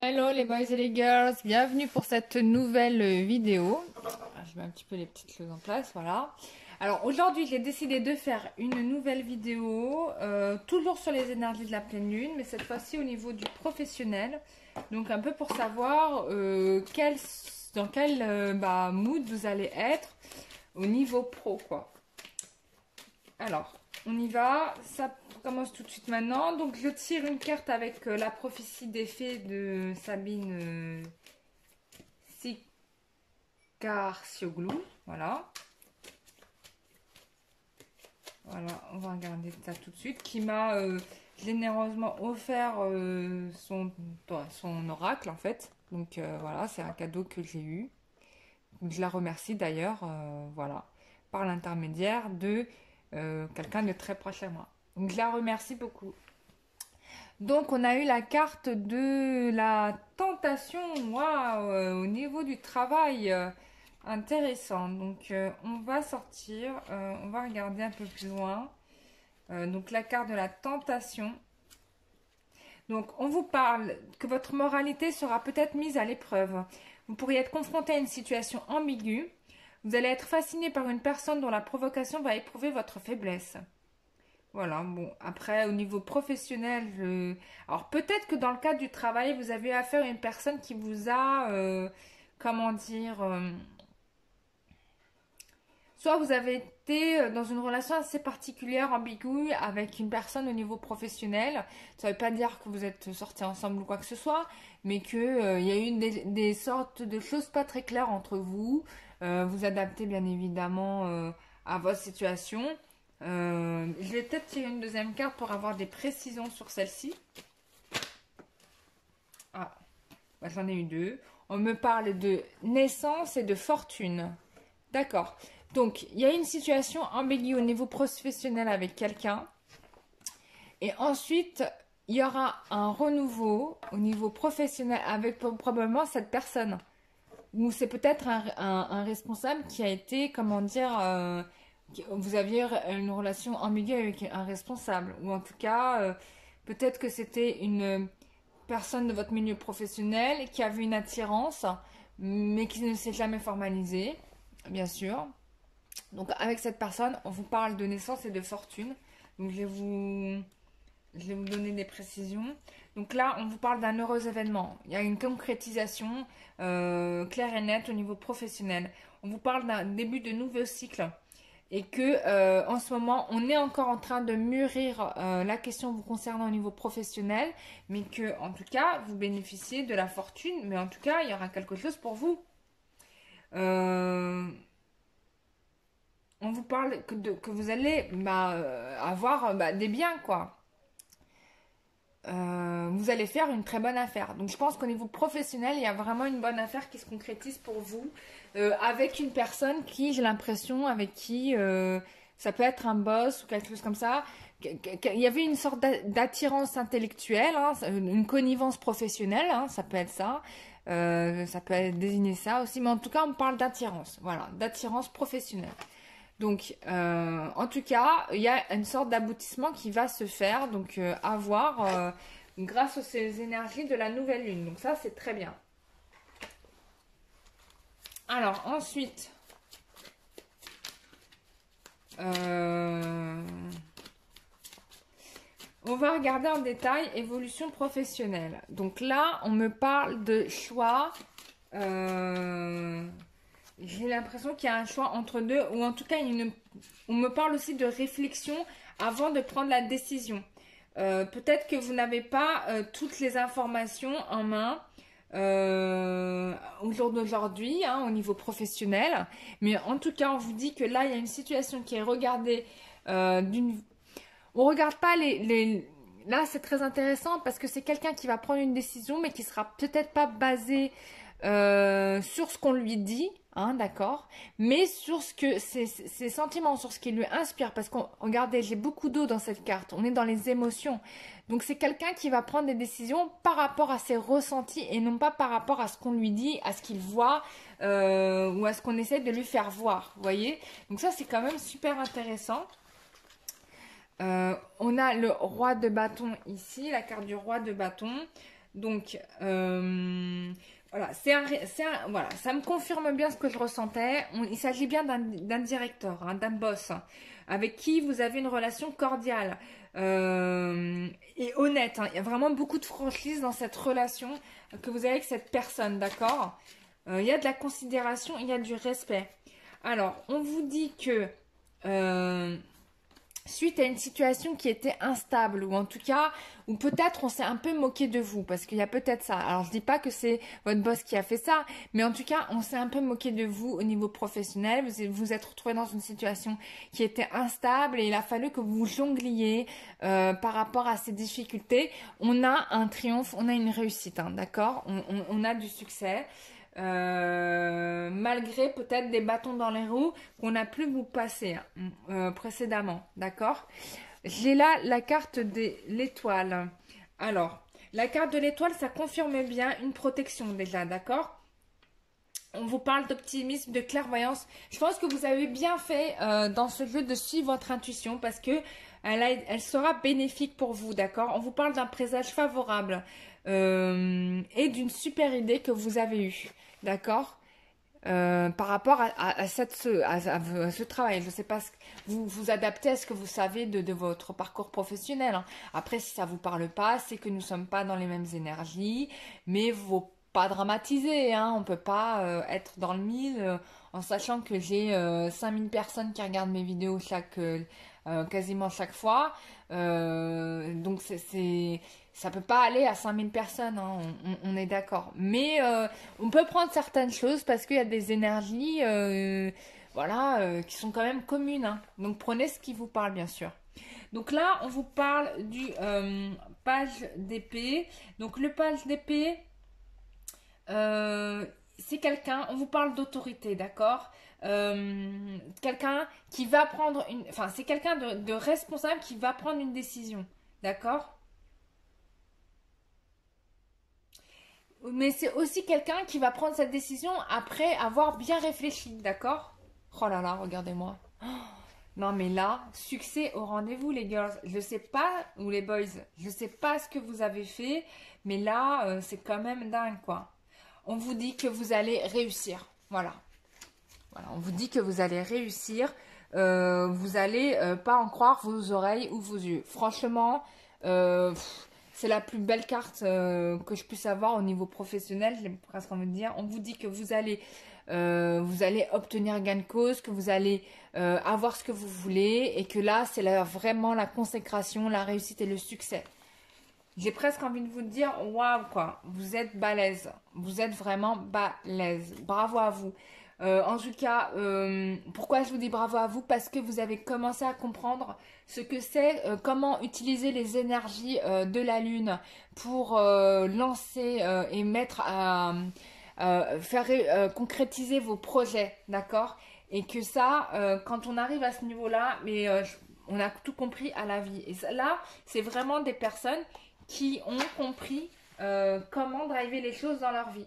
Hello les boys et les girls, bienvenue pour cette nouvelle vidéo. Je mets un petit peu les petites choses en place, voilà. Alors aujourd'hui j'ai décidé de faire une nouvelle vidéo, toujours sur les énergies de la pleine lune, mais cette fois-ci au niveau du professionnel. Donc un peu pour savoir dans quel mood vous allez être au niveau pro quoi. Alors, on y va, ça commence tout de suite maintenant. Donc, je tire une carte avec la prophétie des fées de Sabine Sicarcioglou. Voilà. Voilà, on va regarder ça tout de suite. Qui m'a généreusement offert son oracle, en fait. Donc, voilà, c'est un cadeau que j'ai eu. Donc, je la remercie d'ailleurs, voilà, par l'intermédiaire de quelqu'un de très proche à moi. Donc, je la remercie beaucoup. Donc, on a eu la carte de la tentation. Waouh, au niveau du travail, intéressant. Donc, on va sortir, on va regarder un peu plus loin. Donc, la carte de la tentation. Donc, on vous parle que votre moralité sera peut-être mise à l'épreuve. Vous pourriez être confronté à une situation ambiguë. Vous allez être fasciné par une personne dont la provocation va éprouver votre faiblesse. Voilà, bon, après, au niveau professionnel, alors peut-être que dans le cadre du travail, vous avez affaire à une personne qui vous a, comment dire, soit vous avez été dans une relation assez particulière, ambiguë, avec une personne au niveau professionnel. Ça ne veut pas dire que vous êtes sortis ensemble ou quoi que ce soit, mais qu'il y a eu des sortes de choses pas très claires entre vous. Vous adaptez bien évidemment à votre situation. Je vais peut-être tirer une deuxième carte pour avoir des précisions sur celle-ci. Ah, bah, j'en ai eu deux. On me parle de naissance et de fortune. D'accord. Donc, il y a une situation ambiguë au niveau professionnel avec quelqu'un. Et ensuite, il y aura un renouveau au niveau professionnel avec probablement cette personne. Ou c'est peut-être un responsable qui a été, comment dire, vous aviez une relation ambiguë avec un responsable. Ou en tout cas, peut-être que c'était une personne de votre milieu professionnel qui avait une attirance, mais qui ne s'est jamais formalisée, bien sûr. Donc avec cette personne, on vous parle de naissance et de fortune. Donc je vais vous donner des précisions. Donc là, on vous parle d'un heureux événement. Il y a une concrétisation claire et nette au niveau professionnel. On vous parle d'un début de nouveau cycle. Et que en ce moment, on est encore en train de mûrir la question vous concernant au niveau professionnel. Mais que, en tout cas, vous bénéficiez de la fortune. Mais en tout cas, il y aura quelque chose pour vous. On vous parle que vous allez avoir des biens, quoi. Vous allez faire une très bonne affaire. Donc je pense qu'au niveau professionnel, il y a vraiment une bonne affaire qui se concrétise pour vous avec une personne qui, j'ai l'impression, avec qui ça peut être un boss ou quelque chose comme ça. Il y avait une sorte d'attirance intellectuelle, hein, une connivence professionnelle, hein, ça peut être ça. Ça peut désigner ça aussi, mais en tout cas, on parle d'attirance, voilà, d'attirance professionnelle. Donc, en tout cas, il y a une sorte d'aboutissement qui va se faire, donc à voir grâce aux ces énergies de la nouvelle lune. Donc ça, c'est très bien. Alors, ensuite, on va regarder en détail évolution professionnelle. Donc là, on me parle de choix. J'ai l'impression qu'il y a un choix entre deux, ou en tout cas, on me parle aussi de réflexion avant de prendre la décision. Peut-être que vous n'avez pas toutes les informations en main au jour d'aujourd'hui, hein, au niveau professionnel, mais en tout cas, on vous dit que là, il y a une situation qui est regardée d'une... On regarde pas Là, c'est très intéressant parce que c'est quelqu'un qui va prendre une décision, mais qui sera peut-être pas basée sur ce qu'on lui dit, hein, d'accord, mais sur ce que ses sentiments, sur ce qui lui inspire. Parce qu'on, regardez, j'ai beaucoup d'eau dans cette carte. On est dans les émotions. Donc c'est quelqu'un qui va prendre des décisions par rapport à ses ressentis et non pas par rapport à ce qu'on lui dit, à ce qu'il voit ou à ce qu'on essaie de lui faire voir. Vous voyez? Donc ça c'est quand même super intéressant. On a le roi de bâton ici, la carte du roi de bâton. Donc, voilà, voilà, ça me confirme bien ce que je ressentais. Il s'agit bien d'un directeur, hein, d'un boss, hein, avec qui vous avez une relation cordiale et honnête, hein. Il y a vraiment beaucoup de franchise dans cette relation que vous avez avec cette personne, d'accord? Il y a de la considération, il y a du respect. Alors, on vous dit que suite à une situation qui était instable, ou en tout cas, ou peut-être on s'est un peu moqué de vous, parce qu'il y a peut-être ça. Alors je dis pas que c'est votre boss qui a fait ça, mais en tout cas, on s'est un peu moqué de vous au niveau professionnel. Vous vous êtes retrouvé dans une situation qui était instable et il a fallu que vous jongliez par rapport à ces difficultés. On a un triomphe, on a une réussite, hein, d'accord? On a du succès. Malgré peut-être des bâtons dans les roues qu'on a pu vous passer précédemment, d'accord? J'ai là la carte de l'étoile. Alors, la carte de l'étoile, ça confirme bien une protection déjà, d'accord? On vous parle d'optimisme, de clairvoyance. Je pense que vous avez bien fait dans ce jeu de suivre votre intuition parce que elle sera bénéfique pour vous, d'accord? On vous parle d'un présage favorable et d'une super idée que vous avez eue, d'accord? Par rapport à ce travail. Je ne sais pas, vous vous adaptez à ce que vous savez de votre parcours professionnel, hein. Après, si ça ne vous parle pas, c'est que nous ne sommes pas dans les mêmes énergies, mais il ne faut pas dramatiser, hein. On ne peut pas être dans le mille en sachant que j'ai 5000 personnes qui regardent mes vidéos quasiment chaque fois. Donc, ça peut pas aller à 5000 personnes, hein, on est d'accord. Mais on peut prendre certaines choses parce qu'il y a des énergies voilà, qui sont quand même communes, hein. Donc prenez ce qui vous parle, bien sûr. Donc là, on vous parle du page d'épée. Donc le page d'épée, c'est quelqu'un, on vous parle d'autorité, d'accord? Quelqu'un qui va prendre une... Enfin, c'est quelqu'un de responsable qui va prendre une décision, d'accord? Mais c'est aussi quelqu'un qui va prendre cette décision après avoir bien réfléchi, d'accord? Oh là là, regardez-moi. Oh, non mais là, succès au rendez-vous les girls. Je sais pas, ou les boys, je sais pas ce que vous avez fait, mais là, c'est quand même dingue quoi. On vous dit que vous allez réussir, voilà. Voilà, on vous dit que vous allez réussir. Vous allez pas en croire vos oreilles ou vos yeux. Franchement, c'est la plus belle carte que je puisse avoir au niveau professionnel, j'ai presque envie de dire. On vous dit que vous allez obtenir gain de cause, que vous allez avoir ce que vous voulez et que là, c'est vraiment la consécration, la réussite et le succès. J'ai presque envie de vous dire, waouh quoi, vous êtes balèze, vous êtes vraiment balèze. Bravo à vous. En tout cas, pourquoi je vous dis bravo à vous? Parce que vous avez commencé à comprendre ce que c'est, comment utiliser les énergies de la Lune pour lancer et mettre à faire concrétiser vos projets, d'accord? Et que ça, quand on arrive à ce niveau-là, mais on a tout compris à la vie. Et ça, là, c'est vraiment des personnes qui ont compris comment driver les choses dans leur vie.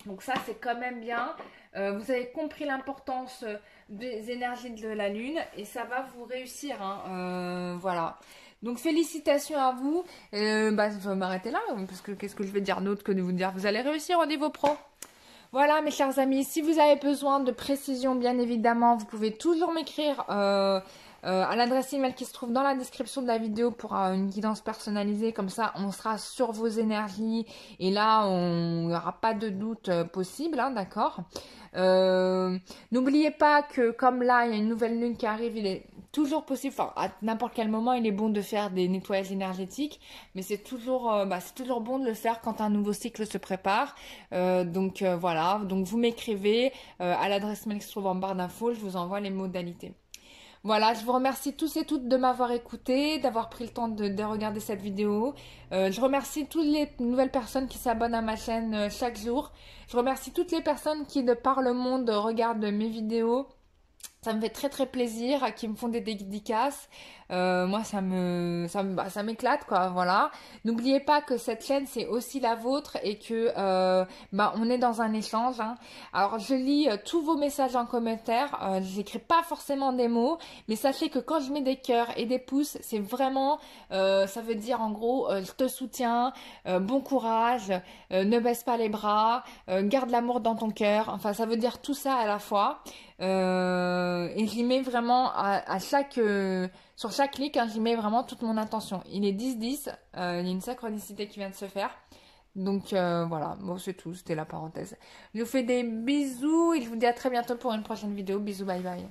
Donc ça, c'est quand même bien. Vous avez compris l'importance des énergies de la Lune et ça va vous réussir, hein. Voilà. Donc félicitations à vous. Je vais m'arrêter là parce que qu'est-ce que je vais dire d'autre que de vous dire vous allez réussir au niveau pro. Voilà mes chers amis, si vous avez besoin de précision, bien évidemment, vous pouvez toujours m'écrire à l'adresse email qui se trouve dans la description de la vidéo pour une guidance personnalisée. Comme ça, on sera sur vos énergies et là, il n'y aura pas de doute possible, hein, d'accord? N'oubliez pas que comme là, il y a une nouvelle lune qui arrive, il est toujours possible, enfin à n'importe quel moment, il est bon de faire des nettoyages énergétiques, mais c'est toujours bon de le faire quand un nouveau cycle se prépare. Voilà, donc vous m'écrivez à l'adresse mail qui se trouve en barre d'infos, je vous envoie les modalités. Voilà, je vous remercie tous et toutes de m'avoir écouté, d'avoir pris le temps de regarder cette vidéo. Je remercie toutes les nouvelles personnes qui s'abonnent à ma chaîne chaque jour. Je remercie toutes les personnes qui, de par le monde, regardent mes vidéos. Ça me fait très très plaisir qu'ils me font des dédicaces. Moi, ça m'éclate, quoi. Voilà. N'oubliez pas que cette chaîne, c'est aussi la vôtre et que on est dans un échange. Hein. Alors, je lis tous vos messages en commentaire. J'écris pas forcément des mots, mais sachez que quand je mets des cœurs et des pouces, c'est vraiment, ça veut dire en gros, je te soutiens, bon courage, ne baisse pas les bras, garde l'amour dans ton cœur. Enfin, ça veut dire tout ça à la fois. Et j'y mets vraiment sur chaque clic, hein, j'y mets vraiment toute mon attention. Il est 10-10, il y a une synchronicité qui vient de se faire. Donc voilà, bon c'est tout, c'était la parenthèse. Je vous fais des bisous et je vous dis à très bientôt pour une prochaine vidéo. Bisous, bye bye.